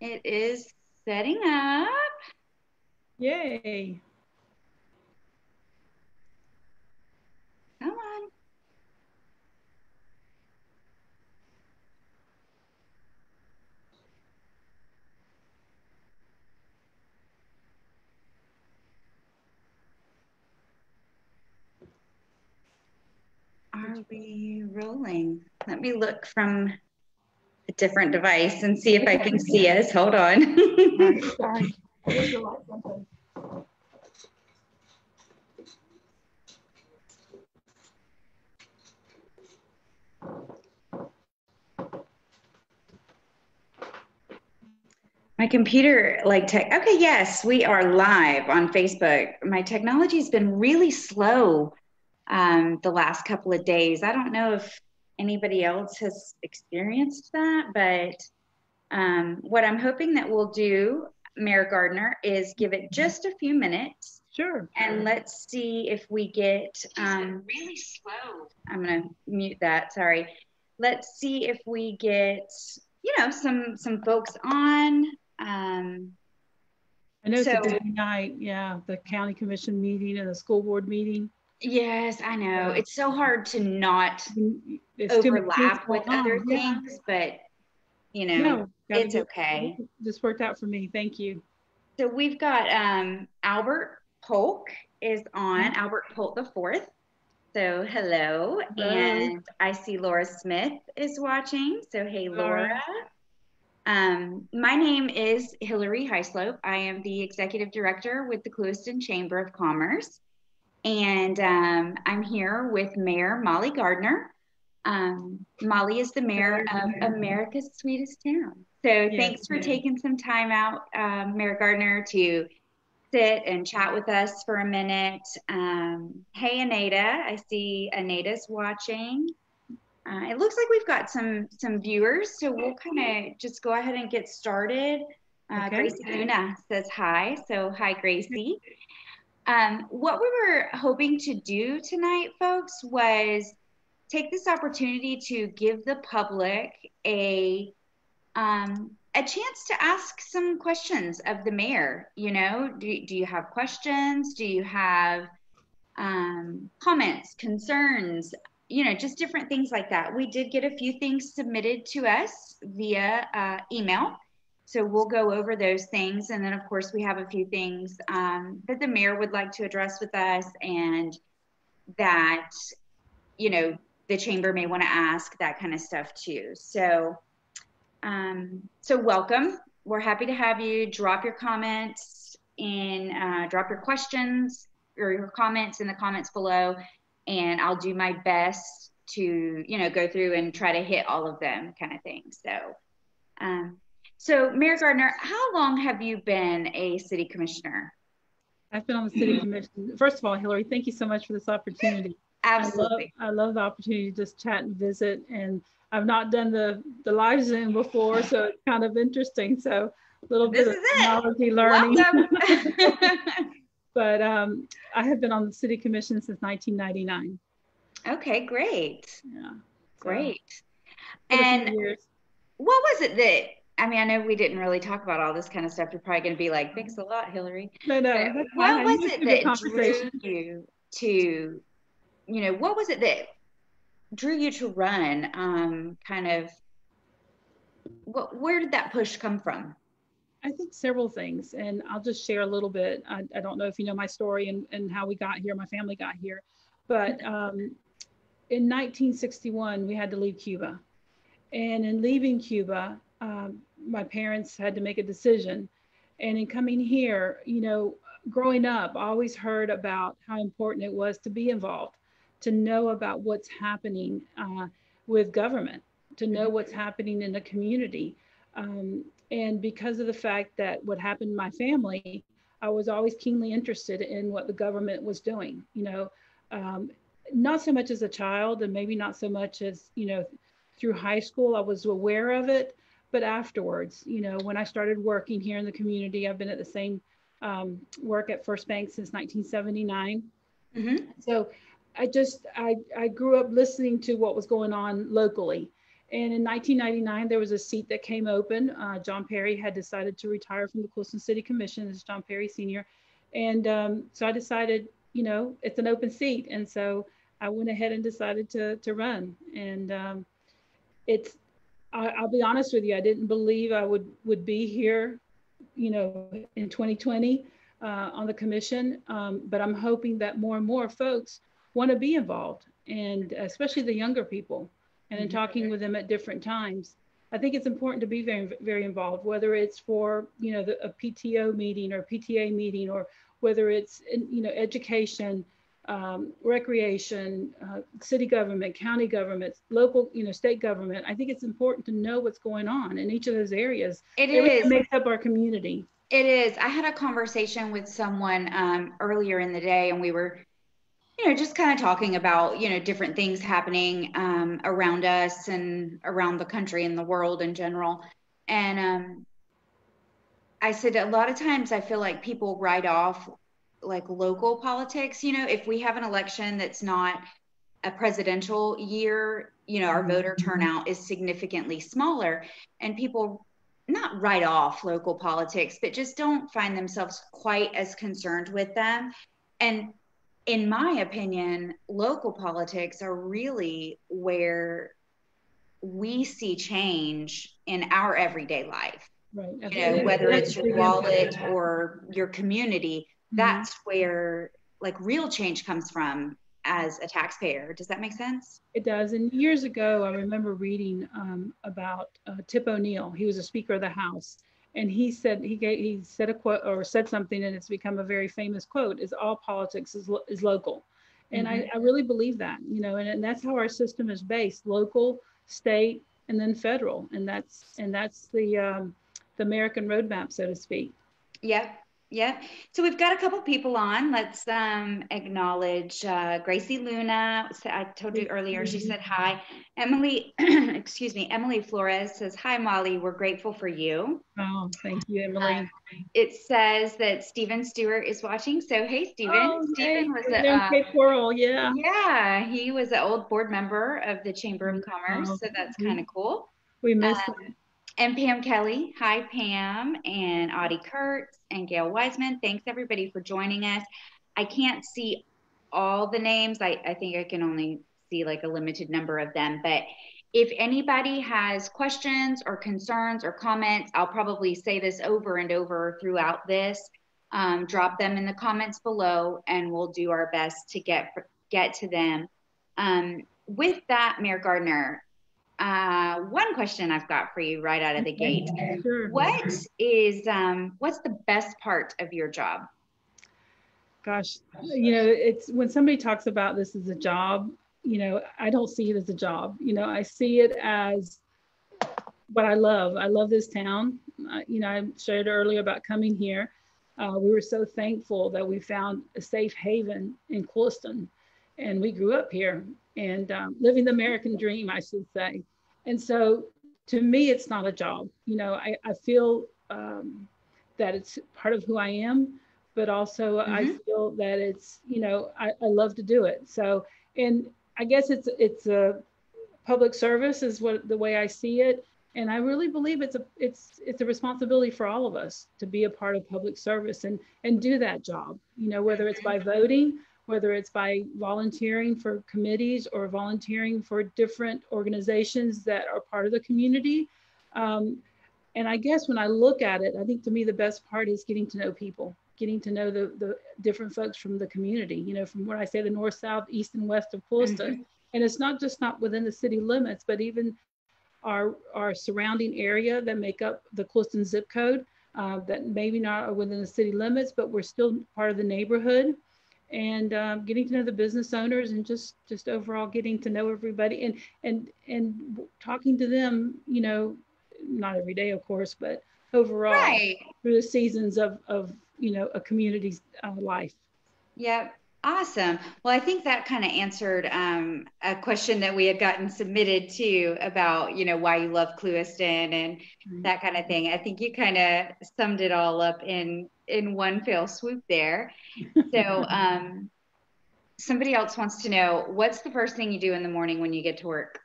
It is setting up. Yay. Come on. Are we rolling? Let me look from a different device and see if I can see us. Hold on. All right, sorry. There's the light something. My computer, like tech. Okay, yes, we are live on Facebook. My technology's been really slow the last couple of days. I don't know if anybody else has experienced that, but what I'm hoping that we'll do, Mayor Gardner, is give it just a few minutes Sure. and let's see if we get really slow. I'm gonna mute that. Sorry. Let's see if we get some folks on. Um, I know it's a so busy night. Yeah, the county commission meeting and the school board meeting. yes, I know Yeah. it's so hard to not It's too many things overlap with going other on. Yeah. things, but No, got to it's do okay. it. This worked out for me. Thank you. So we've got Albert Polk is Yeah. on, Albert Polk the fourth. So hello, Hello, and I see Laura Smith is watching. So hey, Laura. Laura. My name is Hillary Heislope. I am the executive director with the Clewiston Chamber of Commerce, and I'm here with Mayor Molly Gardner. Molly is the mayor Hello. of America's sweetest town. So Yes, thanks for ma'am. taking some time out, Mayor Gardner, to sit and chat with us for a minute. Hey, Anita. I see Anita's watching. It looks like we've got some viewers, so we'll kind of just go ahead and get started. Okay. Gracie Luna says hi, so hi, Gracie. What we were hoping to do tonight, folks, was take this opportunity to give the public a chance to ask some questions of the mayor. Do you have questions? Do you have comments, concerns, just different things like that. We did get a few things submitted to us via email. So we'll go over those things. And then, of course, we have a few things that the mayor would like to address with us and that, you know, the chamber may want to ask, that kind of stuff too. So welcome. We're happy to have you. Drop your comments drop your questions or your comments in the comments below, and I'll do my best to, go through and try to hit all of them, kind of thing. Um, so Mayor Gardner, how long have you been a city commissioner? I've been on the city commission. First of all, Hillary, thank you so much for this opportunity. Absolutely. I love the opportunity to just chat and visit. And I've not done the live Zoom before, so it's kind of interesting. So a little This bit of is it. technology learning. Welcome. But I have been on the city commission since 1999. Okay, great. Yeah. So Great. been a few And years. what was it that, I mean, I know we didn't really talk about all this kind of stuff. You're probably going to be like, thanks a lot, Hillary. No, But no, that's fine. what I was used it to the that drew conversation. you to, what was it that drew you to run? Kind of, where did that push come from? I think several things, and I'll just share a little bit. I don't know if you know my story and how we got here, my family got here, but in 1961, we had to leave Cuba. And in leaving Cuba, my parents had to make a decision. And in coming here, growing up, I always heard about how important it was to be involved, to know about what's happening with government, to know what's happening in the community. And because of the fact that what happened in my family, I was always keenly interested in what the government was doing. Um, not so much as a child, and maybe not so much as through high school, I was aware of it, but afterwards, when I started working here in the community, I've been at the same work at First Bank since 1979. Mm-hmm. So I grew up listening to what was going on locally. And in 1999, there was a seat that came open. John Perry had decided to retire from the Clueston City Commission. This is John Perry Sr. And so I decided, it's an open seat. And so I went ahead and decided to run. And it's, I'll be honest with you, I didn't believe I would be here, in 2020 on the commission. But I'm hoping that more and more folks want to be involved, and especially the younger people. And in talking with them at different times, I think it's important to be very, very involved, whether it's for, a PTO meeting or PTA meeting, or whether it's, education, recreation, city government, county governments, local, state government. I think it's important to know what's going on in each of those areas. It Everything is. makes up our community. It is. I had a conversation with someone earlier in the day, and we were, just kind of talking about, different things happening around us and around the country and the world in general. And I said, a lot of times I feel like people write off like local politics. If we have an election that's not a presidential year, our voter turnout is significantly smaller, and people not write off local politics, but just don't find themselves quite as concerned with them. And in my opinion, local politics are really where we see change in our everyday life. Right. Whether it's your wallet or your community, that's where like real change comes from as a taxpayer. Does that make sense? It does. And years ago, I remember reading about Tip O'Neill. He was a Speaker of the House, and he said a quote, or said something, and it's become a very famous quote: "Is all politics is local." And I really believe that, and that's how our system is based: local, state, and then federal. And that's the American roadmap, so to speak. Yep. Yep. So we've got a couple people on. Let's acknowledge Gracie Luna. So I told you earlier, she said hi. Emily, excuse me, Emily Flores says, hi, Molly. We're grateful for you. Oh, thank you, Emily. It says that Stephen Stewart is watching. So, hey, Stephen. Oh, Stephen was Cape Coral, yeah. Yeah, he was an old board member of the Chamber of Commerce. So that's kind of cool. We miss him. And Pam Kelly. Hi, Pam. And Audie Kurtz and Gail Wiseman. Thanks, everybody, for joining us. I can't see all the names. I think I can only see like a limited number of them. But if anybody has questions or concerns or comments, I'll probably say this over and over throughout this. Drop them in the comments below, and we'll do our best to get to them. With that, Mayor Gardner, one question I've got for you right out of the gate. Sure. What's the best part of your job? Gosh, it's when somebody talks about this as a job, I don't see it as a job. I see it as what I love. I love this town. I shared earlier about coming here. We were so thankful that we found a safe haven in Clueston, and we grew up here and living the American dream, I should say. And so to me, it's not a job. I feel that it's part of who I am, but also I feel that it's, I love to do it. So, and I guess it's a public service is the way I see it. And I really believe it's a responsibility for all of us to be a part of public service and do that job, whether it's by voting, whether it's by volunteering for committees or volunteering for different organizations that are part of the community. And I guess when I look at it, I think to me, the best part is getting to know people, getting to know the different folks from the community, from what I say, the north, south, east, and west of Clueston. And it's not within the city limits, but even our surrounding area that make up the Clueston zip code, that maybe not are within the city limits, but we're still part of the neighborhood. And getting to know the business owners, and just overall getting to know everybody, and talking to them, not every day, of course, but overall through the seasons of a community's life. Yep. Awesome. Well, I think that kind of answered a question that we had gotten submitted to about, why you love Clueston and that kind of thing. I think you kind of summed it all up in one fell swoop there. So somebody else wants to know, what's the first thing you do in the morning when you get to work?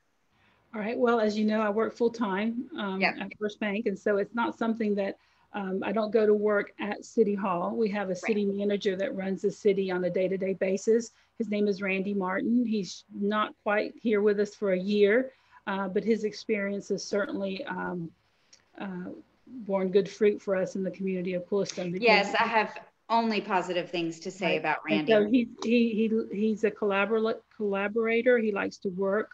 All right. Well, as you know, I work full time Yep. at First Bank, and so it's not something that I don't go to work at City Hall. We have a Right. city manager that runs the city on a day-to-day basis. His name is Randy Martin. He's not quite here with us for a year, but his experience has certainly uh, borne good fruit for us in the community of Cooliston because Yes, I have only positive things to say right. about And so Randy. he's a collaborator. He likes to work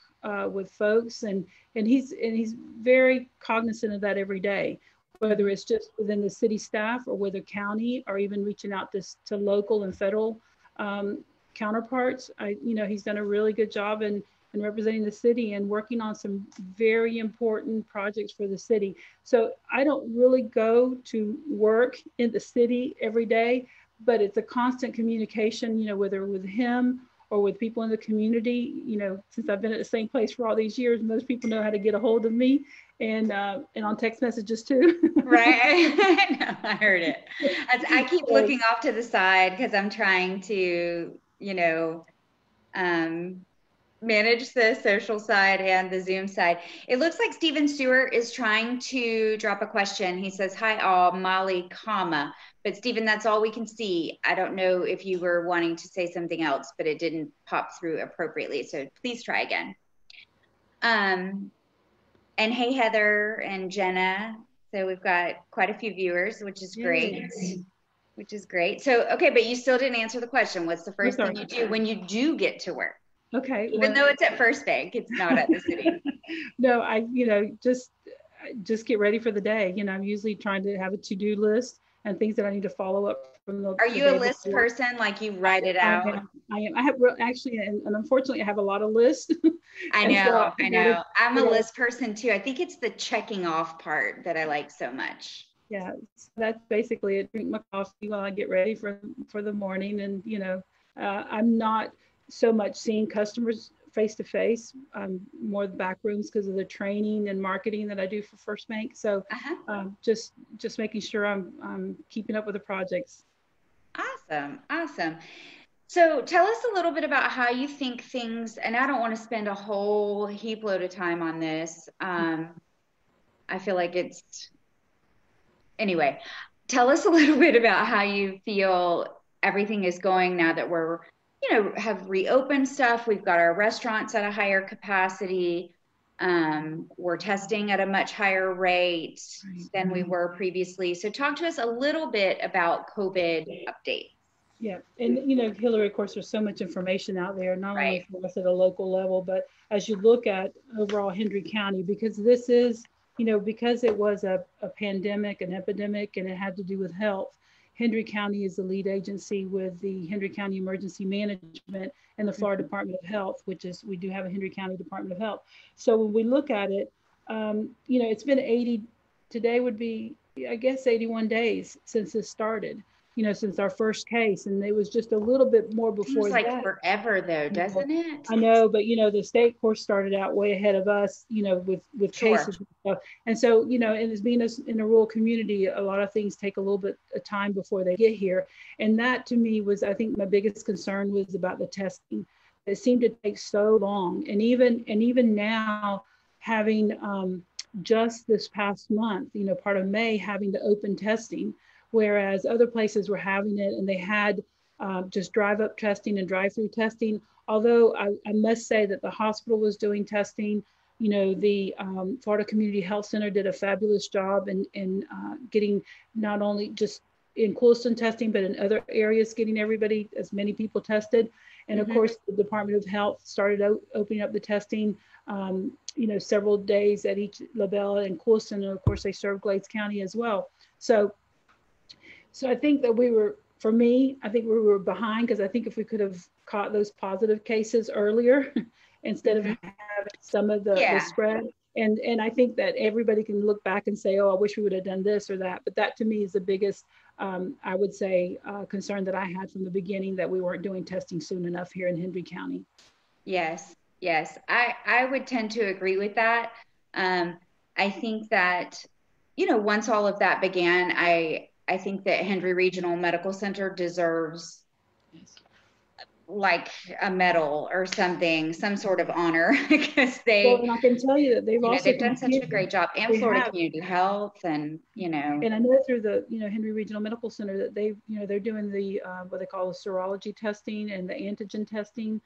with folks, and he's very cognizant of that every day, whether Mhm. it's just within the city staff or whether county or even reaching out to local and federal um, counterparts. He's done a really good job in representing the city and working on some very important projects for the city. So I don't really go to work in the city every day, but it's a constant communication, whether with him or with people in the community. Since I've been at the same place for all these years, most people know how to get a hold of me, and on text messages too. Right. No, I heard it. I keep So, looking off to the side because I'm trying to, um, manage the social side and the Zoom side. It looks like Stephen Stewart is trying to drop a question. He says, "Hi all, Molly, comma." But Stephen, that's all we can see. I don't know if you were wanting to say something else, but it didn't pop through appropriately. So please try again. Um, and hey, Heather and Jenna. So we've got quite a few viewers, which is great. yay. Which is great. So, okay, but you still didn't answer the question. What's the Oh, first thing sorry. you do when you do get to work? Okay. Even Well, though it's at First Bank, it's not at the city. no, just get ready for the day. I'm usually trying to have a to-do list and things that I need to follow up from Are the you day a list before. person? Like you write it I out? am. I am. I have actually, and unfortunately, I have a lot of lists, I and so know, I I gotta, know. I'm a you know, list person too. I think it's the checking off part that I like so much. yeah. So that's basically it. Drink my coffee while I get ready for the morning, and I'm not so much seeing customers face to face. I'm more the back rooms because of the training and marketing that I do for First Bank. So Uh-huh. just making sure I'm keeping up with the projects. Awesome. Awesome. So tell us a little bit about how you think things, and I don't want to spend a whole heap load of time on this. I feel like it's anyway, tell us a little bit about how you feel everything is going now that we're, have reopened stuff. We've got our restaurants at a higher capacity. We're testing at a much higher rate Right. than we were previously. So talk to us a little bit about COVID update. Yeah, and Hillary, of course, there's so much information out there, not only Right. for us at a local level, but as you look at overall Hendry County, because this is, because it was a pandemic, an epidemic, and it had to do with health. Hendry County is the lead agency with the Hendry County Emergency Management and the Florida Department of Health, which is, we do have a Hendry County Department of Health. So when we look at it, it's been 80, today would be, I guess, 81 days since this started, since our first case. And it was just a little bit more Seems before like that. forever though, You know, doesn't it? I know, but the state course started out way ahead of us, with Sure. cases and stuff. And so, and as being in a rural community, a lot of things take a little bit of time before they get here. And that to me was, I think my biggest concern was about the testing. It seemed to take so long. And even now, having just this past month, part of May, having to open testing, whereas other places were having it and they had just drive up testing and drive through testing. Although I must say that the hospital was doing testing, the Florida Community Health Center did a fabulous job in getting not only just in Coulston testing, but in other areas, getting everybody, as many people tested. And of Hmm. course, the Department of Health started opening up the testing, several days at each LaBella and Coulston. And of course, they serve Glades County as well. So I think that for me, I think we were behind because I think if we could have caught those positive cases earlier instead of Hmm. having some of the Yeah. spread. And I think that everybody can look back and say, oh, I wish we would have done this or that. But that to me is the biggest, I would say, concern that I had from the beginning, that we weren't doing testing soon enough here in Hendry County. Yes. Yes. I would tend to agree with that. Um, I think that, once all of that began, I think that Henry Regional Medical Center deserves Yes. like a medal or something, some sort of honor, because Well, and I can tell you that they've done such a great job, and they Florida have, Community Health, and and I know through the, Henry Regional Medical Center that they're doing the, what they call the serology testing and the antigen testing,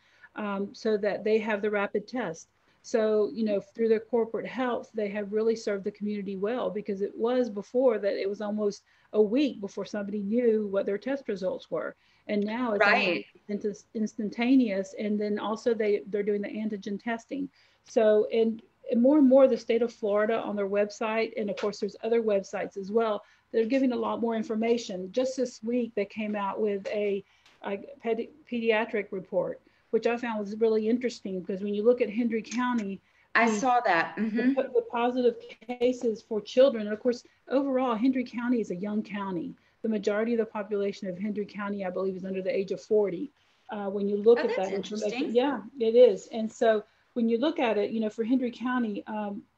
so that they have the rapid test. So, through their corporate health, they have really served the community well, because it was before that it was almost a week before somebody knew what their test results were. And now it's almost right, instantaneous. And then also they're doing the antigen testing. So, and more the state of Florida on their website, and of course there's other websites as well, they're giving a lot more information. Just this week they came out with a pediatric report, which I found was really interesting, because when you look at Hendry County, I the saw that. the positive cases for children, and of course overall Hendry County is a young county. The majority of the population of Hendry County, I believe, is under the age of 40. When you look Oh, at that's that information, interesting. yeah, it is. And so when you look at it, for Hendry County,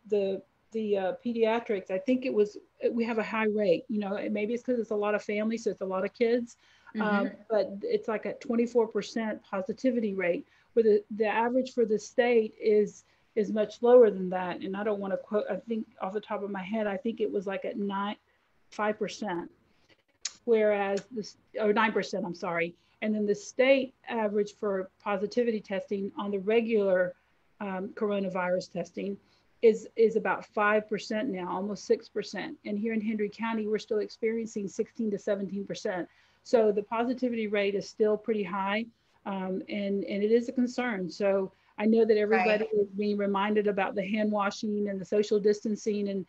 the pediatrics, I think we have a high rate. Maybe it's because it's a lot of families, so it's a lot of kids, but it's like a 24% positivity rate, where the average for the state is much lower than that. And I don't want to quote, I think off the top of my head, I think it was like at 5%, whereas this, or 9%, I'm sorry. And then the state average for positivity testing on the regular coronavirus testing is about 5% now, almost 6%. And here in Hendry County, we're still experiencing 16 to 17%. So the positivity rate is still pretty high, and it is a concern. So I know that everybody Right. is being reminded about the hand washing and the social distancing, and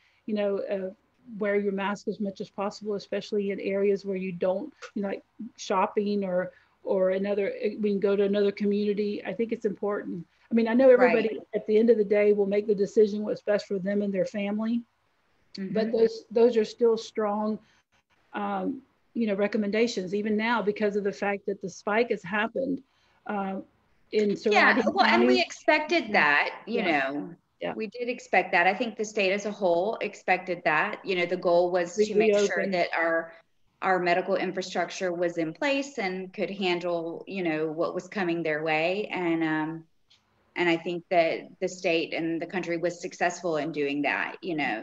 wear your mask as much as possible, especially in areas where you don't, like shopping, or another, we can go to another community. I think it's important. I mean, I know Right. everybody at the end of the day will make the decision what's best for them and their family, but those are still strong, recommendations even now, because of the fact that the spike has happened, uh, in Yeah, surrounding well, and we counties. expected Yeah, that, yeah, yeah. we did expect that. I think the state as a whole expected that. The goal was to make sure Reopen. that our medical infrastructure was in place and could handle, what was coming their way. And I think that the state and the country was successful in doing that.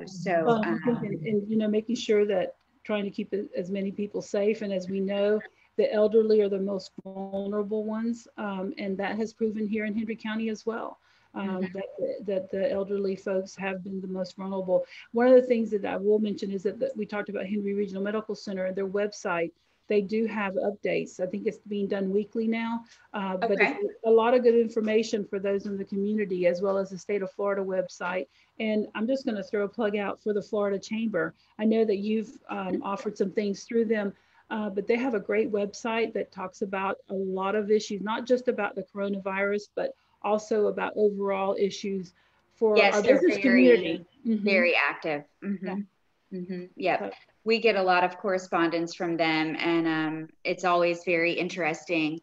So Well, I think, and making sure that trying to keep as many people safe, and as we know, the elderly are the most vulnerable ones, and that has proven here in Hendry County as well. That the elderly folks have been the most vulnerable. One of the things that I will mention is that we talked about Henry Regional Medical Center and their website. They do have updates. I think it's being done weekly now, but it's okay. a lot of good information for those in the community, as well as the state of Florida website. And I'm just going to throw a plug out for the Florida Chamber. I know that you've offered some things through them, but they have a great website that talks about a lot of issues, not just about the coronavirus, but also about overall issues for Yes, our they're business very, community. Mm-hmm. very active. Yeah. Yep. So, We get a lot of correspondence from them, and it's always very interesting.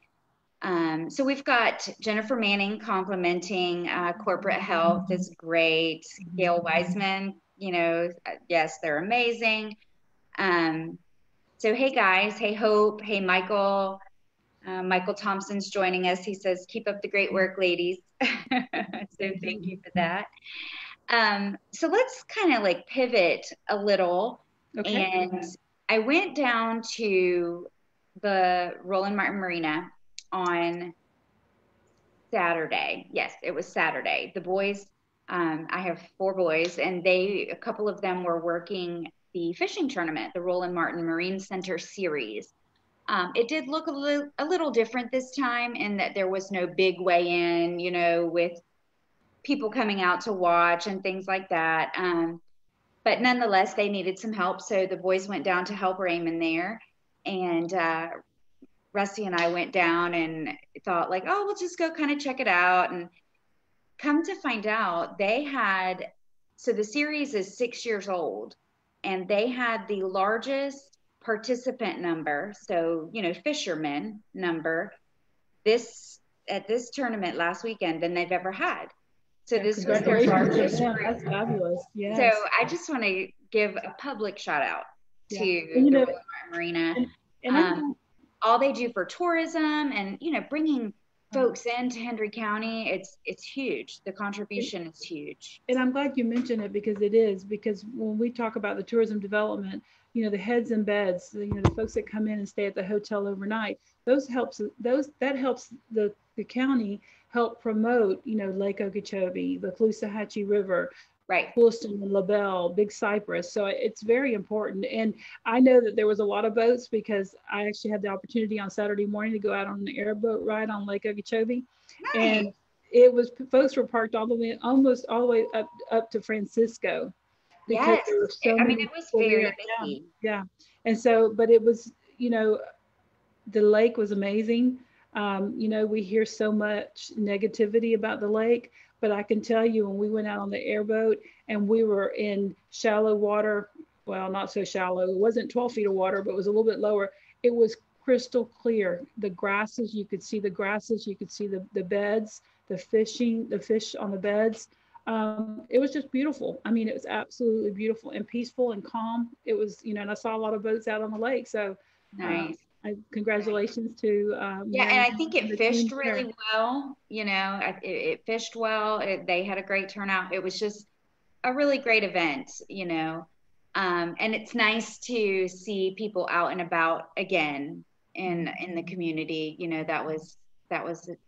So we've got Jennifer Manning complimenting corporate health is great. Gail Wiseman, yes, they're amazing. Um, so hey guys, hey Hope, hey Michael. Michael Thompson's joining us. He says, "Keep up the great work, ladies." So thank thank you. you for that. So let's kind of like pivot a little. Okay. And I went down to the Roland Martin Marina on Saturday. Yes, it was Saturday. The boys, I have four boys, and a couple of them were working the fishing tournament, the Roland Martin Marine Center Series. It did look a little different this time in that there was no big weigh in, with people coming out to watch and things like that. But nonetheless, they needed some help. So the boys went down to help Raymond there. And Rusty and I went down and thought, like, oh, we'll just go kind of check it out. And come to find out, so the series is 6 years old, and they had the largest participant number. So, fishermen number this at this tournament last weekend than they've ever had. So Yeah, this was their congratulations to largest them. group. That's fabulous. So Yes. I just want to give a public shout out Yeah. And to the Roland Martin Marina. and I Um, know. all they do for tourism and, bringing folks into Hendry County, it's huge. The contribution is huge. And I'm glad you mentioned it because it is, because when we talk about the tourism development, the heads and beds, the folks that come in and stay at the hotel overnight, that helps the county help promote, Lake Okeechobee, the Caloosahatchee River, Right. Williston and LaBelle, Big Cypress. So it's very important. And I know that there was a lot of boats because I actually had the opportunity on Saturday morning to go out on an airboat ride on Lake Okeechobee. Nice. And it was, folks were parked all the way, almost all the way up to Francisco because Yes. there were so I mean, many it was people very there. Yeah. busy. Yeah. And so, but it was, the lake was amazing. We hear so much negativity about the lake, but I can tell you when we went out on the airboat and we were in shallow water, well, not so shallow, it wasn't 12 feet of water, but it was a little bit lower. It was crystal clear. The grasses, you could see the grasses, you could see the beds, the fish on the beds. It was just beautiful. I mean, it was absolutely beautiful and peaceful and calm. It was, and I saw a lot of boats out on the lake. So, Nice. congratulations to Yeah, and Mary I think and it the fished team there. really well. It fished well. They had a great turnout. It was just a really great event. And it's nice to see people out and about again in the community. That was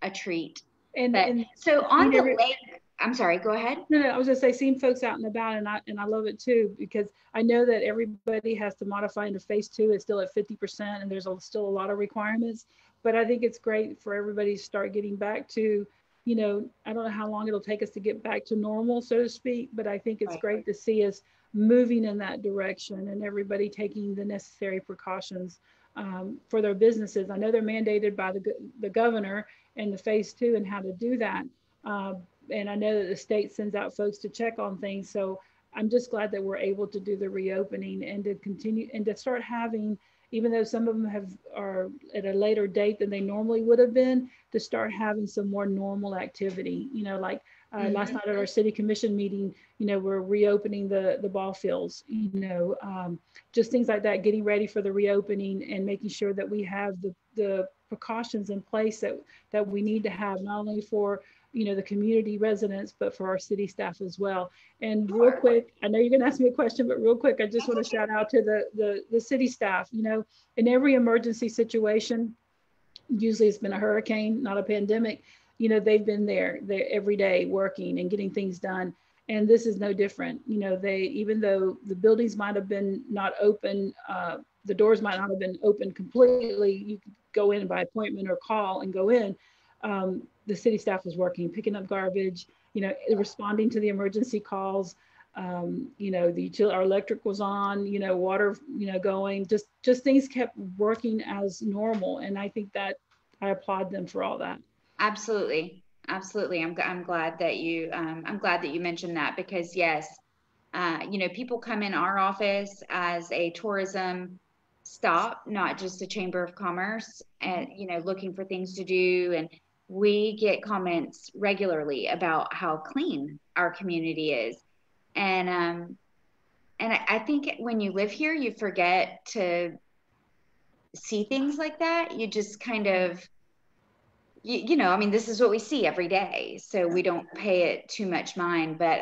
a treat. But And so on seeing the every lake, I'm sorry, go ahead. no, I was just say seeing folks out and about, and I love it too because I know that everybody has to modify into phase two. It's still at 50%, and there's still a lot of requirements. But I think it's great for everybody to start getting back to, I don't know how long it'll take us to get back to normal, so to speak. But I think it's Right. great to see us moving in that direction and everybody taking the necessary precautions for their businesses. I know they're mandated by the governor and the phase two and how to do that. Uh, and I know that the state sends out folks to check on things. So I'm just glad that we're able to do the reopening and to continue and to start having, even though some of them are at a later date than they normally would have been, to start having some more normal activity. Like last night at our city commission meeting, we're reopening the ball fields. Just things like that, getting ready for the reopening and making sure that we have the precautions in place that we need to have, not only for the community residents, but for our city staff as well. And real quick, I know you're going to ask me a question, but real quick, I just want to shout out to the city staff. In every emergency situation, usually it's been a hurricane, not a pandemic. They've been there every day working and getting things done. And this is no different. Even though the buildings might have been not open, the doors might not have been open completely, you could go in by appointment or call and go in. The city staff was working, picking up garbage, responding to the emergency calls. Our electric was on, water, going, just things kept working as normal. And I think that I applaud them for all that. Absolutely. Absolutely. I'm glad that you mentioned that because yes, people come in our office as a tourism stop, not just a chamber of commerce and, looking for things to do. And we get comments regularly about how clean our community is. And I think when you live here, you forget to see things like that. You just kind of, I mean, this is what we see every day, so we don't pay it too much mind. But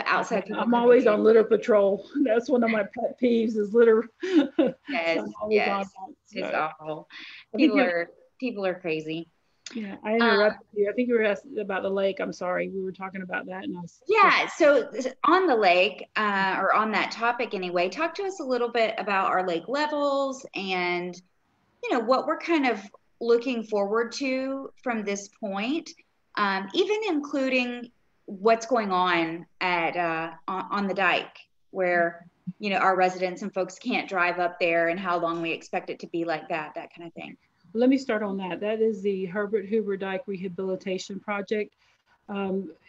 outside people I'm coming always in, on litter patrol. That's one of my pet peeves is litter. So yes, I'm always on yes, that. it's So awful. I think People you are people are crazy. yeah, I Um, interrupted you. I think you were asking about the lake. I'm sorry. We were talking about that and I was just yeah, so on the lake, or on that topic anyway, talk to us a little bit about our lake levels and what we're kind of looking forward to from this point, even including what's going on on the dike, where our residents and folks can't drive up there, and how long we expect it to be like that kind of thing. let me start on that. That is the Herbert Hoover Dike Rehabilitation Project.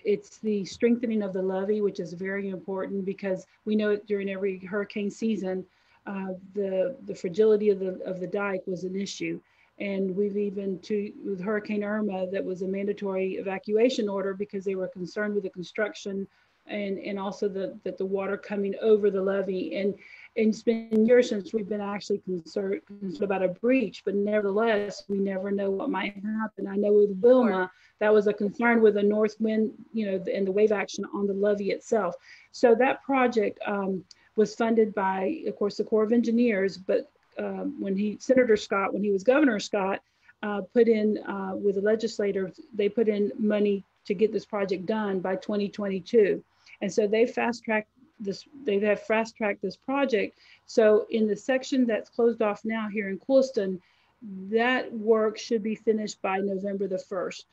It's the strengthening of the levee, which is very important because we know it during every hurricane season, the fragility of the dike was an issue. And we've even with Hurricane Irma, that was a mandatory evacuation order because they were concerned with the construction and also the water coming over the levee. And it's been years since we've been actually concerned about a breach, but nevertheless, we never know what might happen. I know with Sure. Wilma, that was a concern with the north wind, and the wave action on the levee itself. So that project was funded by, of course, the Corps of Engineers, but Senator Scott, when he was Governor Scott, put in with the legislators, they put in money to get this project done by 2022. And so they have fast tracked this project. So in the section that's closed off now here in Coolston, that work should be finished by November the 1st,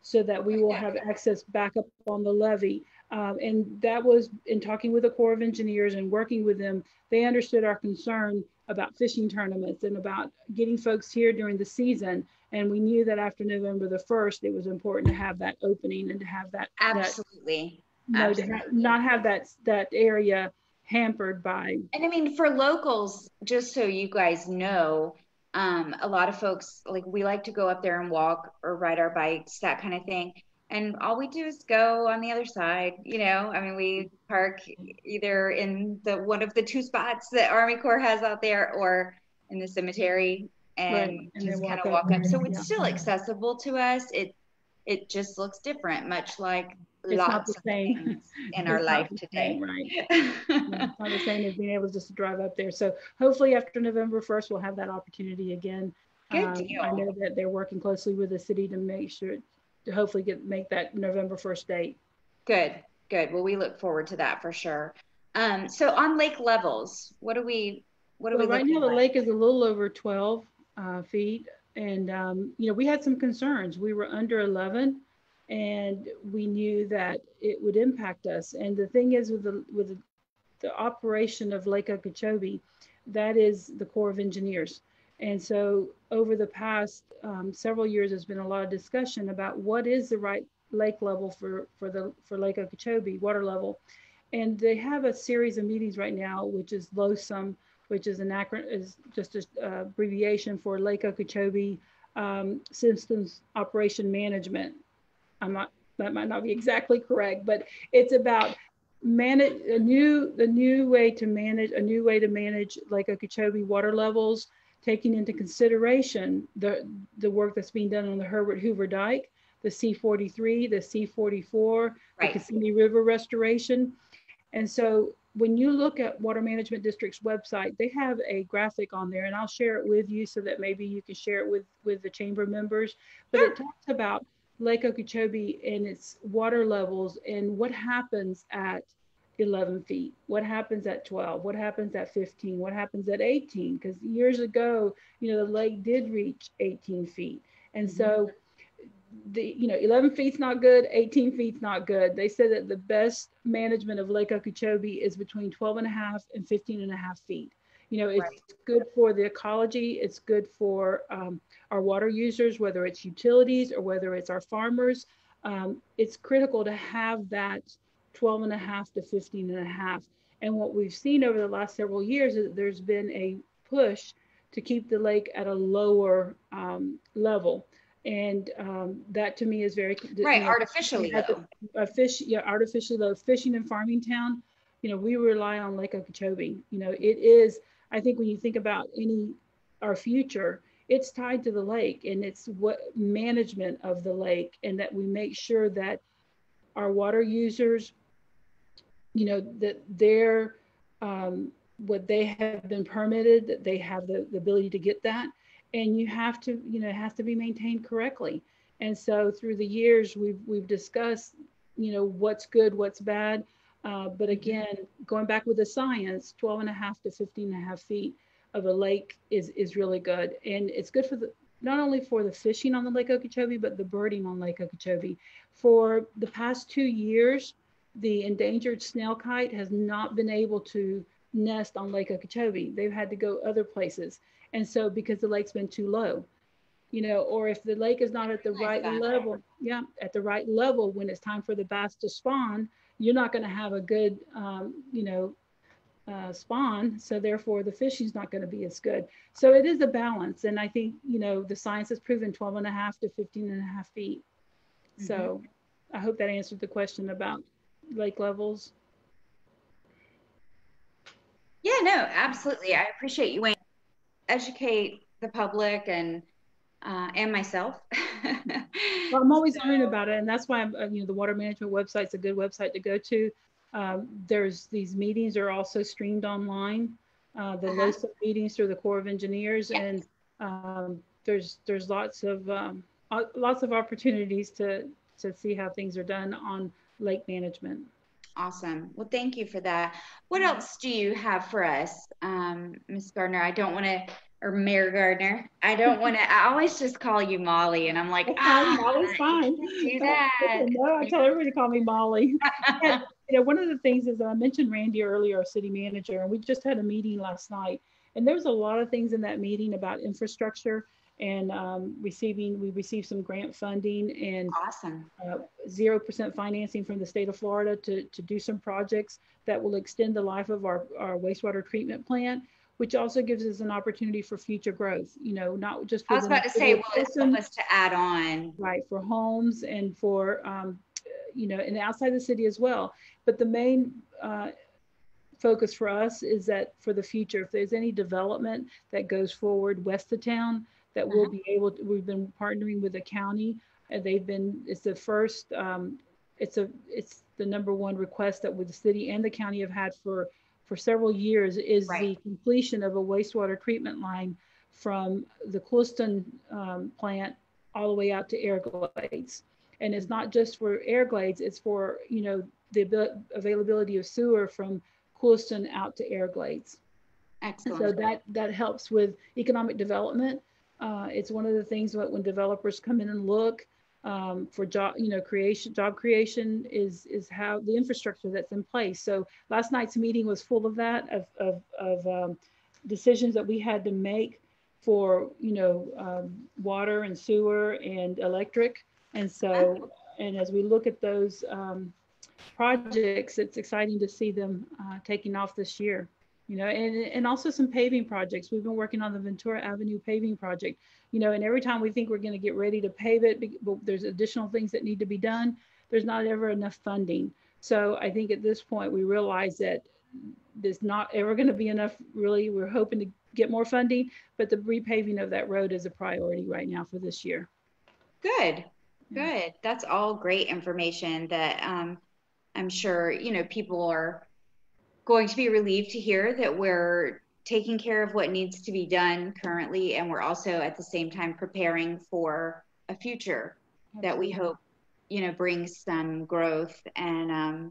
so that we will have access back up on the levee. And that was in talking with the Corps of Engineers and working with them. They understood our concern about fishing tournaments and about getting folks here during the season. And we knew that after November the 1st, it was important to have that opening and to have Absolutely. Absolutely. not have that area hampered by. And I mean, for locals, just so you guys know, a lot of folks, like, we like to go up there and walk or ride our bikes, that kind of thing. And all we do is go on the other side, I mean, we park either in the one of the two spots that Army Corps has out there, or in the cemetery, Right, and and then just kind walk of up. walk up. So Yeah, it's still accessible to us. It just looks different, much like it's not the lots of same. things in our It's life not the today. same, right? Yeah, it's not the same as being able just to drive up there. So hopefully after November 1st, we'll have that opportunity again. Good I deal. know that they're working closely with the city to make sure to hopefully make that November 1st date. Good, good. Well, we look forward to that for sure. So on lake levels, what are we Well, right now looking the like? lake is a little over 12 feet, and we had some concerns. We were under 11, and we knew that it would impact us. And the thing is, the operation of Lake Okeechobee, that is the Corps of Engineers. And so over the past several years, there's been a lot of discussion about what is the right lake level for Lake Okeechobee water level. And they have a series of meetings right now, which is LOSUM, which is is just an abbreviation for Lake Okeechobee Systems Operation Management. That might not be exactly correct, but it's about manage the new way to manage Lake Okeechobee water levels, taking into consideration the work that's being done on the Herbert Hoover Dike, the C-43, the C-44, the Right. Kissimmee River restoration. And so when you look at Water Management District's website, they have a graphic on there, and I'll share it with you so that maybe you can share it with the chamber members. But Sure. it talks about Lake Okeechobee and its water levels and what happens at 11 feet, what happens at 12, what happens at 15, what happens at 18. Because years ago, the lake did reach 18 feet. And so 11 feet's not good, 18 feet's not good. They said that the best management of Lake Okeechobee is between 12 and a half and 15 and a half feet. It's Right. good for the ecology. It's good for our water users, whether it's utilities or whether it's our farmers. It's critical to have that 12 and a half to 15 and a half. And what we've seen over the last several years is that there's been a push to keep the lake at a lower level. And that to me is very, Right. Artificially as low. a fish, yeah, artificially low fishing and farming town, we rely on Lake Okeechobee. It is, I think when you think about our future, it's tied to the lake, and it's what management of the lake, and that we make sure that our water users, that they're, what they have been permitted, that they have the ability to get that. And you have to, it has to be maintained correctly. And so through the years, we've discussed, what's good, what's bad. But again, going back with the science, 12 and a half to 15 and a half feet of a lake is really good. And it's good for not only for the fishing on the Lake Okeechobee, but the birding on Lake Okeechobee. For the past 2 years, the endangered snail kite has not been able to nest on Lake Okeechobee. They've had to go other places. And so because the lake's been too low, or if the lake is not at the right level, yeah, at the right level when it's time for the bass to spawn, you're not going to have a good, spawn. So therefore the fishing's not going to be as good. So it is a balance. And I think, the science has proven 12 and a half to 15 and a half feet. So I hope that answered the question about lake levels. Yeah, no, absolutely. I appreciate you weighing educate the public and myself. Well, I'm always learning So, about it, and that's why the water management website's a good website to go to. There's these meetings are also streamed online. The uh-huh. LOSA meetings through the Corps of Engineers, Yep. and there's lots of opportunities to see how things are done on lake management. Awesome. Well, thank you for that. What else do you have for us, Miss Gardner? I don't want to, or Mayor Gardner. I don't want to. I always just call you Molly, and I'm like, That's fine. Molly's you fine. can't do that. No, I tell everybody to call me Molly. And, one of the things is I mentioned Randy earlier, our city manager, and we just had a meeting last night. And there was a lot of things in that meeting about infrastructure and we received some grant funding and Awesome. 0% financing from the state of Florida to do some projects that will extend the life of our wastewater treatment plant, which also gives us an opportunity for future growth, not just I was within the about to city say, of will it help Wilson, us to add on? right, for homes and for, and outside the city as well. But the main focus for us is that for the future, if there's any development that goes forward west of town, that we'll Uh-huh. be able to, we've been partnering with the county and it's the first, it's the number one request that with the city and the county have had for several years is Right. the completion of a wastewater treatment line from the Coolston plant all the way out to Everglades. And it's not just for Everglades, it's for, the availability of sewer from Coolston out to Everglades. And so Excellent. that helps with economic development. It's one of the things that when developers come in and look for job creation is how the infrastructure that's in place. So last night's meeting was full of that of decisions that we had to make for water and sewer and electric. And Huh? so and as we look at those projects, it's exciting to see them taking off this year. And also some paving projects. We've been working on the Ventura Avenue paving project. And every time we think we're going to get ready to pave it, but there's additional things that need to be done. There's not ever enough funding. So I think at this point we realize that there's not ever going to be enough. Really, we're hoping to get more funding, but the repaving of that road is a priority right now for this year. Good. Yeah. Good. That's all great information that I'm sure, people are going to be relieved to hear that we're taking care of what needs to be done currently, and we're also at the same time preparing for a future that we Absolutely. hope, brings some growth and Right.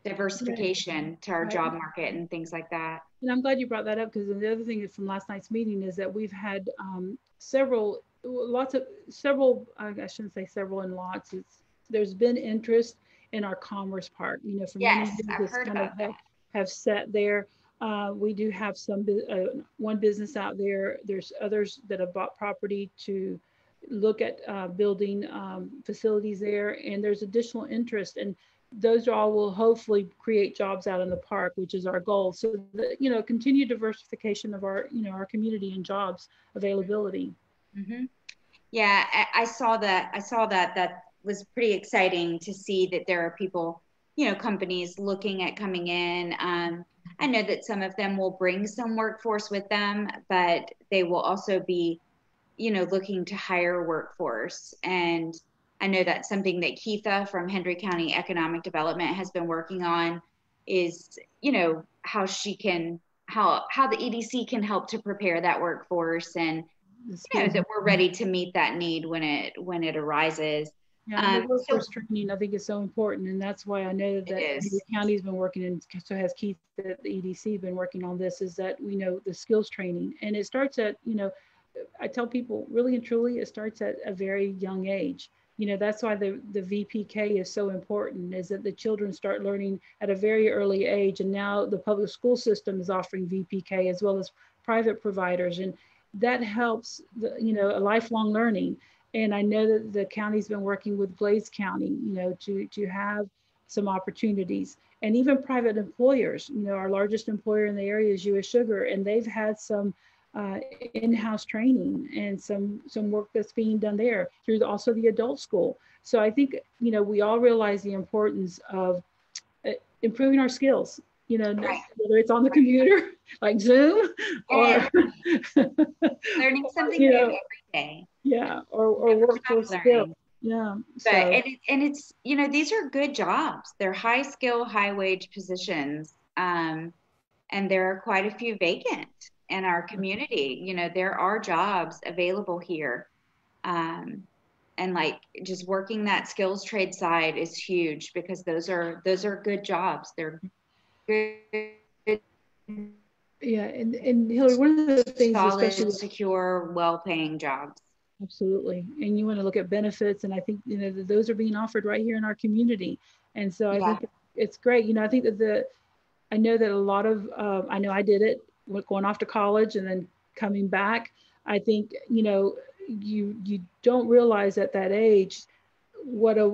diversification to our Right. job market and things like that. And I'm glad you brought that up because the other thing from last night's meeting is that we've had I shouldn't say several in lots. There's been interest in our Commerce Park, for many Yes, years I've it's heard kind of about that. have sat there. We do have one business out there. There's others that have bought property to look at building facilities there, and there's additional interest. And those all will hopefully create jobs out in the park, which is our goal. So that, continued diversification of our community and jobs availability. Hmm. Yeah, I saw that. I saw that. That was pretty exciting to see that there are people, companies looking at coming in. I know that some of them will bring some workforce with them, but they will also be, looking to hire workforce. And I know that's something that Keitha from Hendry County Economic Development has been working on is, how she can, how the EDC can help to prepare that workforce and The skills. that we're ready to meet that need when it arises. Yeah, and the So workforce training I think is so important, and that's why I know it that the is. county's been working, and so has Keith at the EDC been working on this. Is that we know the skills training, and it starts at I tell people really and truly it starts at a very young age. That's why the VPK is so important. Is that the children start learning at a very early age, and now the public school system is offering VPK as well as private providers, and that helps a lifelong learning. And I know that the county's been working with Glades County, to have some opportunities. And even private employers, our largest employer in the area is US Sugar, and they've had some in-house training and some work that's being done there through also the adult school. So I think we all realize the importance of improving our skills, Right. whether it's on the computer like Zoom or, And learning something you new know, every day. yeah, or Never stop workforce skills. learning. Yeah. But So it's these are good jobs. They're high skill, high wage positions. And there are quite a few vacant in our community. There are jobs available here. Um, and like just working that skills trade side is huge because those are good jobs. They're good, yeah, and Hillary, one of the things, solid, especially secure, well-paying jobs. absolutely, and you want to look at benefits, and I think that those are being offered right here in our community, and so I Yeah, think it's great. I think that I know that a lot of I know I did it going off to college and then coming back. I think you don't realize at that age what a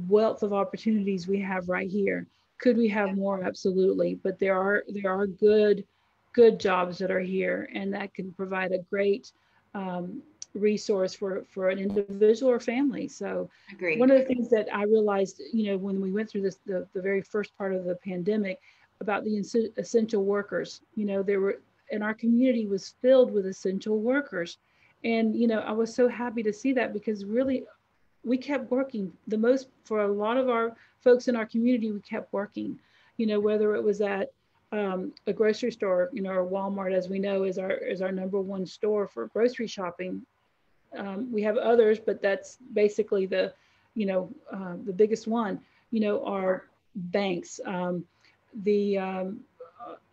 wealth of opportunities we have right here. Could we have more? Absolutely, but there are good jobs that are here, and that can provide a great um, resource for an individual or family. So one agreed. of the things that I realized, when we went through the very first part of the pandemic, about the essential workers. There were and our community was filled with essential workers, and I was so happy to see that because really we kept working. The most for a lot of our folks in our community, we kept working. Whether it was at a grocery store, or Walmart, as we know, is our number one store for grocery shopping. We have others, but that's basically the biggest one. Our banks, the um,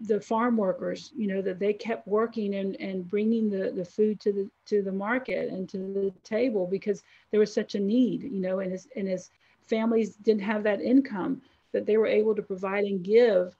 the farm workers, that they kept working and bringing the food to the market and to the table because there was such a need, and his families didn't have that income that they were able to provide and give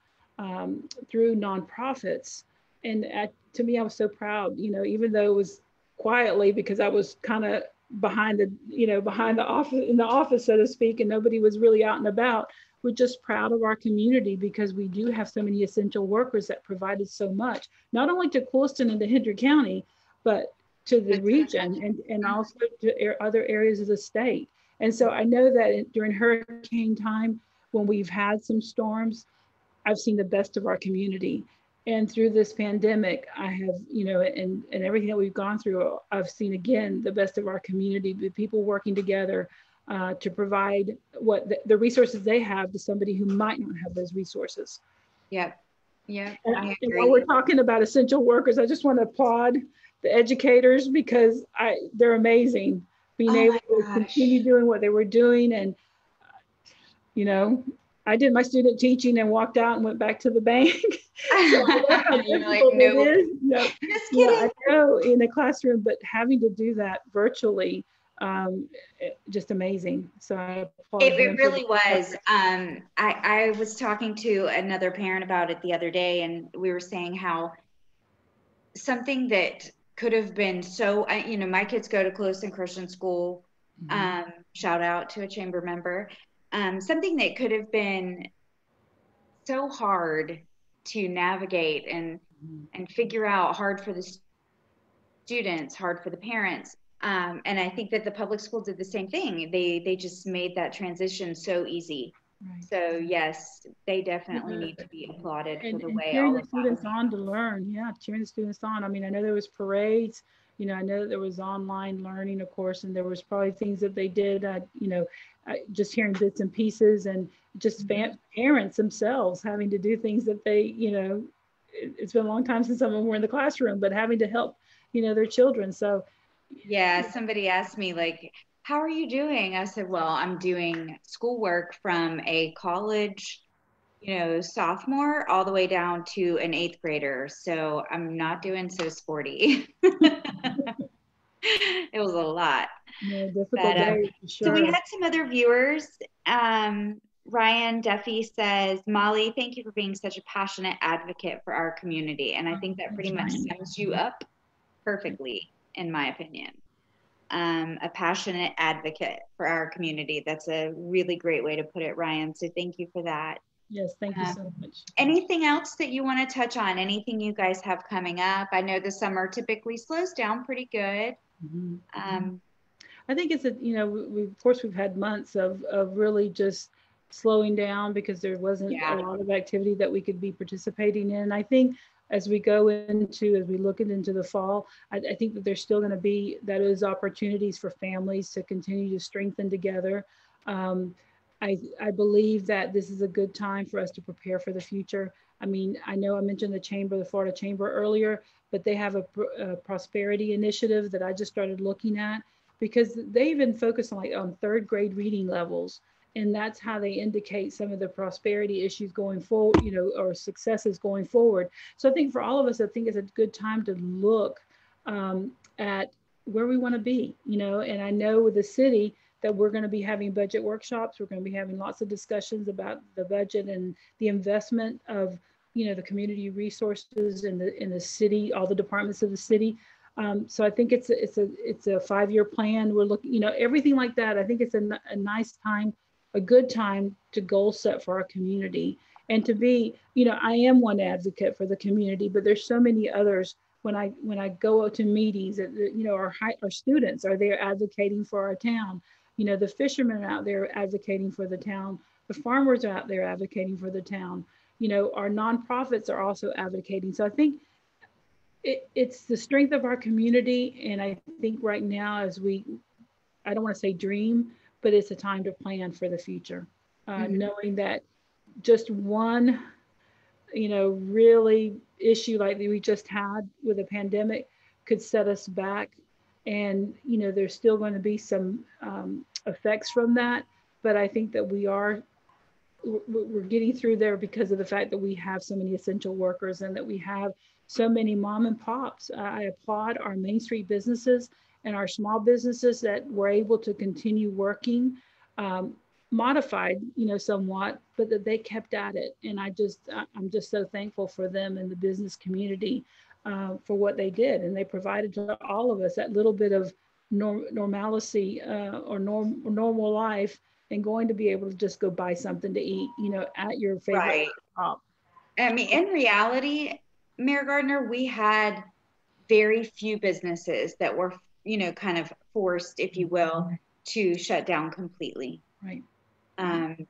through nonprofits. And to me, I was so proud, even though it was quietly because I was kind of behind the office in the office, so to speak, and nobody was really out and about. We're just proud of our community because we do have so many essential workers that provided so much, not only to Coolston and to Hendry County, but to the But to the region country. and Mhm. also to other areas of the state. And so I know that during hurricane time, when we've had some storms, I've seen the best of our community. And through this pandemic, I have, and everything that we've gone through, I've seen again the best of our community, the people working together to provide what the resources they have to somebody who might not have those resources. Yep. Yep. I And while we're agree. talking about essential workers, I just want to applaud the educators because they're amazing, being Oh able my to continue gosh. doing what they were doing. And you know, I did my student teaching and walked out and went back to the bank. So I know how You're like, difficult it nope. is. Just I kidding. know in the classroom, but having to do that virtually, just amazing. So I applaud It them for the really was. effort. I was talking to another parent about it the other day, and we were saying how something that could have been so, my kids go to Close Christian School. Mhm. Shout out to a chamber member. Something that could have been so hard to navigate and figure out, hard for the students, hard for the parents. And I think that the public school did the same thing. They just made that transition so easy. Right. So yes, they definitely Yeah. need to be applauded for the And way cheering all the of that was students on to learn. Yeah, cheering the students on. I mean, I know there was parades. I know that there was online learning, of course, and there was probably things that they did. Just hearing bits and pieces, and just handled. parents themselves having to do things that it's been a long time since some of them were in the classroom, but having to help, their children. So, Yeah, somebody asked me like, "How are you doing?" I said, "Well, I'm doing schoolwork from a college, sophomore all the way down to an eighth grader. So I'm not doing so sporty." It was a lot. difficult But day for so we sure. had some other viewers. Ryan Duffy says, Molly, thank you for being such a passionate advocate for our community. And I think that Thanks, pretty much Ryan. sums you up perfectly, in my opinion. A passionate advocate for our community. That's a really great way to put it, Ryan. So thank you for that. Yes, thank you Um, so much. Anything else that you want to touch on? Anything you guys have coming up? I know the summer typically slows down pretty good. Mhm. Um, I think it's of course we've had months of really just slowing down because there wasn't a Yeah. lot of activity that we could be participating in. I think as we go into, as we look into the fall, I think that there's still going to be those opportunities for families to continue to strengthen together. Um, I believe that this is a good time for us to prepare for the future. I mean, I know I mentioned the chamber, the Florida Chamber earlier, but they have a prosperity initiative that I just started looking at because they even focus on like on third grade reading levels, and that's how they indicate some of the prosperity issues going forward, or successes going forward. So I think for all of us, I think it's a good time to look at where we want to be, and I know with the city that we're going to be having budget workshops. We're going to be having lots of discussions about the budget and the investment of, the community resources in the city, all the departments of the city. So I think it's a 5-year plan. We're looking, everything like that. I think it's a nice time, a good time to goal set for our community and to be, I am one advocate for the community, but there's so many others. When I go to meetings, our students are there advocating for our town. The fishermen are out there advocating for the town. The farmers are out there advocating for the town. Our nonprofits are also advocating. So I think it's the strength of our community. And I think right now, I don't want to say dream, but it's a time to plan for the future, knowing that just one, really issue like we just had with a pandemic could set us back. And, there's still going to be some effects from that. But I think that we're getting through there because of the fact that we have so many essential workers and that we have so many mom and pops. I applaud our Main Street businesses and our small businesses that were able to continue working, modified, somewhat, but that they kept at it. And I'm just so thankful for them and the business community for what they did. And they provided to all of us that little bit of normalcy or normal life, and going to be able to just go buy something to eat, at your favorite Right. shop. I mean, in reality, Mayor Gardner, we had very few businesses that were, kind of forced, if you will, to shut down completely. Right.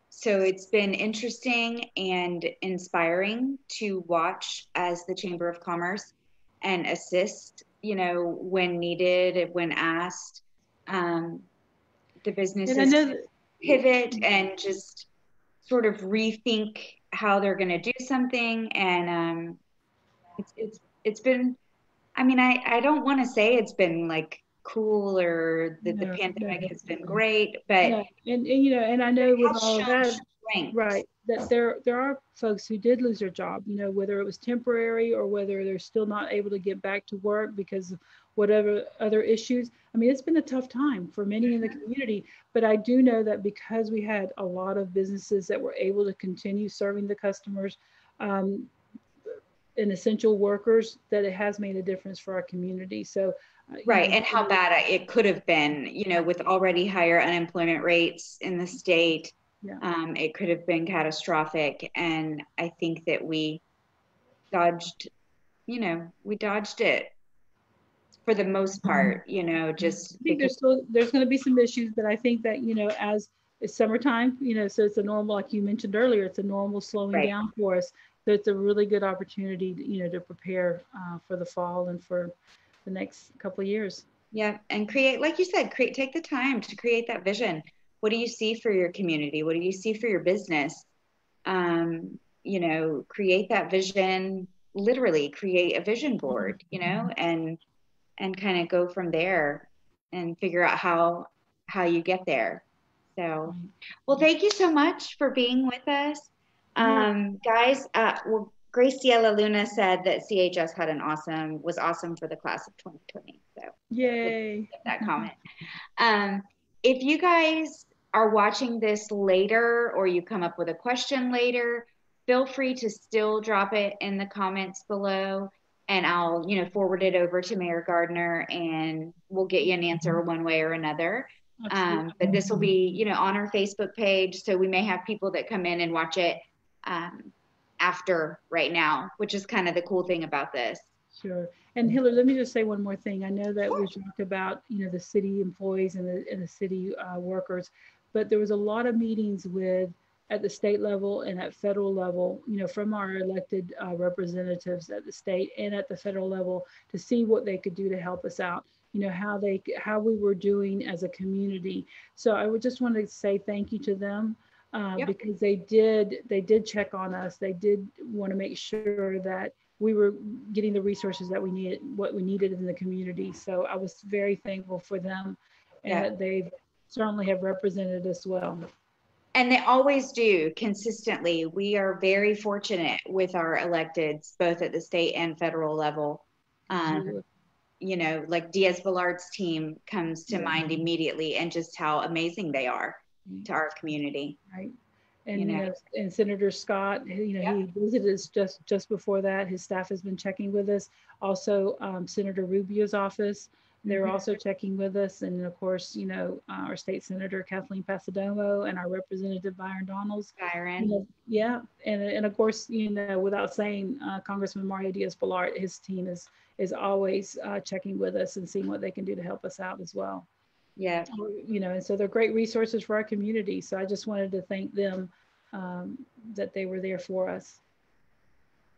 So it's been interesting and inspiring to watch as the Chamber of Commerce and assist, when needed, when asked, um, the And I businesses know that, pivot and just sort of rethink how they're going to do something. And it's been, I mean, I don't want to say it's been like cool or that the no, no, pandemic has been definitely. great, but No, and I it know with has all of shown that, strength. right, that there are folks who did lose their job, whether it was temporary or whether they're still not able to get back to work because of whatever other issues. I mean, it's been a tough time for many in the community, but I do know that because we had a lot of businesses that were able to continue serving the customers, um, and essential workers, that it has made a difference for our community. So, Right. And how bad it could have been, with already higher unemployment rates in the state. yeah, It could have been catastrophic. And I think that dodged, we dodged it for the most part, just I think because. there's going to be some issues, but I think that as it's summertime, so it's a normal, like you mentioned earlier, it's a normal slowing Right. down for us. So it's a really good opportunity, to prepare for the fall and for the next couple of years. Yeah. And create, like you said, take the time to create that vision. What do you see for your community? What do you see for your business? Create that vision, literally create a vision board, and kind of go from there and figure out how you get there. So, Right. well, thank you so much for being with us. Yeah. Guys, well, Graciela Luna said that CHS was awesome for the class of 2020. So we'll Yay. get that comment. Um, if you guys are watching this later or you come up with a question later, feel free to still drop it in the comments below and I'll, forward it over to Mayor Gardner and we'll get you an answer one way or another. Absolutely. But this will be, on our Facebook page. So we may have people that come in and watch it after right now, which is kind of the cool thing about this. Sure. And Hillary, let me just say one more thing. I know that we talked about, the city employees and the city workers, but there was a lot of meetings with at the state level and at federal level, from our elected representatives at the state and at the federal level to see what they could do to help us out, how we were doing as a community. So I would just want to say thank you to them. Yep. Because they did check on us. They did want to make sure that we were getting the resources that we needed, what we needed in the community. So I was very thankful for them, and Yeah. that they certainly have represented us well. And they always do consistently. We are very fortunate with our electeds, both at the state and federal level. Um, Absolutely. like Diaz-Balart's team comes to Yeah. mind immediately, and just how amazing they are to our community. Right. You And know, and Senator Scott, yep. he visited us just before that. His staff has been checking with us. Also, Senator Rubio's office, they're Hmm. also checking with us. And of course, our state senator Kathleen Pasadomo and our representative Byron Donalds. Byron. Yeah, and of course, without saying, Congressman Mario Diaz-Balart, his team is always checking with us and seeing what they can do to help us out as well. Yeah. And so they're great resources for our community. So I just wanted to thank them, um, that they were there for us.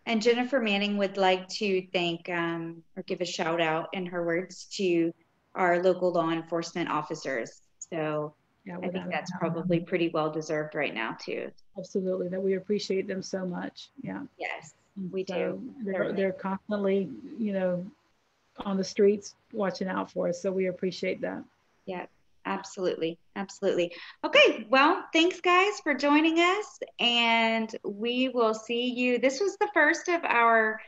And Jennifer Manning would like to thank or give a shout out in her words to our local law enforcement officers. So Yeah, I think without a that's doubt. probably pretty well deserved right now, too. Absolutely, that we appreciate them so much. Yeah. Yes, And we do. so they're Certainly. they're constantly, on the streets watching out for us. So we appreciate that. Yeah, absolutely. Absolutely. Okay. Well, thanks, guys, for joining us. And we will see you. This was the first of our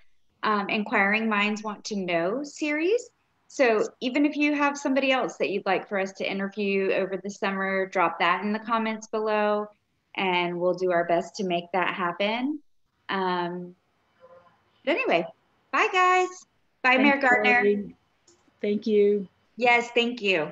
Inquiring Minds Want to Know series. So even if you have somebody else that you'd like for us to interview over the summer, drop that in the comments below, and we'll do our best to make that happen. Um, but anyway, bye, guys. Bye, Thanks, Mayor Gardner. Lori. Thank you. Yes, thank you.